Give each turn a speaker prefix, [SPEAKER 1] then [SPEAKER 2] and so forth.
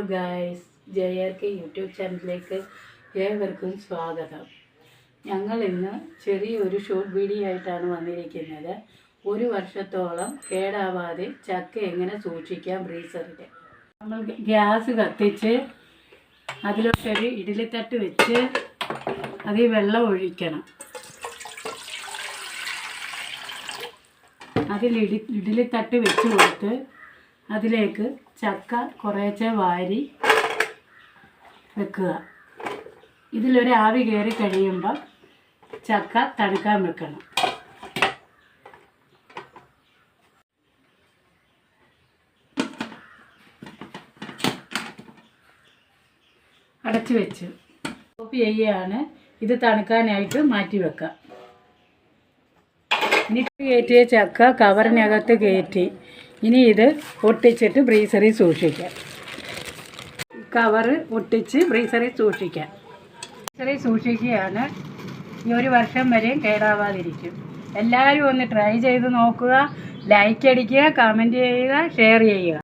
[SPEAKER 1] Hello guys, JRK YouTube ചാനലിലേക്ക് ഏവർക്കും സ്വാഗതം. ഞങ്ങൾ ഇന്ന് ചെറിയൊരു ഷോർട്ട് വീഡിയോ ആയിട്ടാണ് വന്നിരിക്കുന്നത്. ഒരു വർഷത്തോളം കേടാവാതെ ചക്ക എങ്ങനെ സൂക്ഷിക്കാം ഫ്രീസറിൽ. നമ്മൾ ഗ്യാസ് കത്തിച്ച് അതിലോട്ടൊരു ഇഡ്ഡലിത്തട്ട് വെച്ച് അതിൽ വെള്ളം ഒഴിക്കണം. അതിൽ ഇഡ്ഡലിത്തട്ട് വെച്ച് കൊടുത്ത് അതിലേക്ക് ചക്ക കുറേശ്ശെ വാരി വെക്കുക. ഇതിലൊരു ആവി കയറി കഴിയുമ്പോൾ ചക്ക തണുക്കാൻ വെക്കണം. അടച്ചു വെച്ച് ഓഫ് ചെയ്യുകയാണ്. ഇത് തണുക്കാനായിട്ട് മാറ്റി വെക്കാം. ഇനി കയറ്റിയ ചക്ക കവറിനകത്ത് കയറ്റി ഇനി ഇത് ഒട്ടിച്ചിട്ട് ഫ്രീസറിൽ സൂക്ഷിക്കാം. കവറ് ഒട്ടിച്ച് ഫ്രീസറിൽ സൂക്ഷിക്കാം. ഫ്രീസറിൽ സൂക്ഷിക്കുകയാണ്. ഈ ഒരു വർഷം വരെയും കേടാവാതിരിക്കും. എല്ലാവരും ഒന്ന് ട്രൈ ചെയ്ത് നോക്കുക. ലൈക്ക് അടിക്കുക, കമൻറ്റ് ചെയ്യുക, ഷെയർ ചെയ്യുക.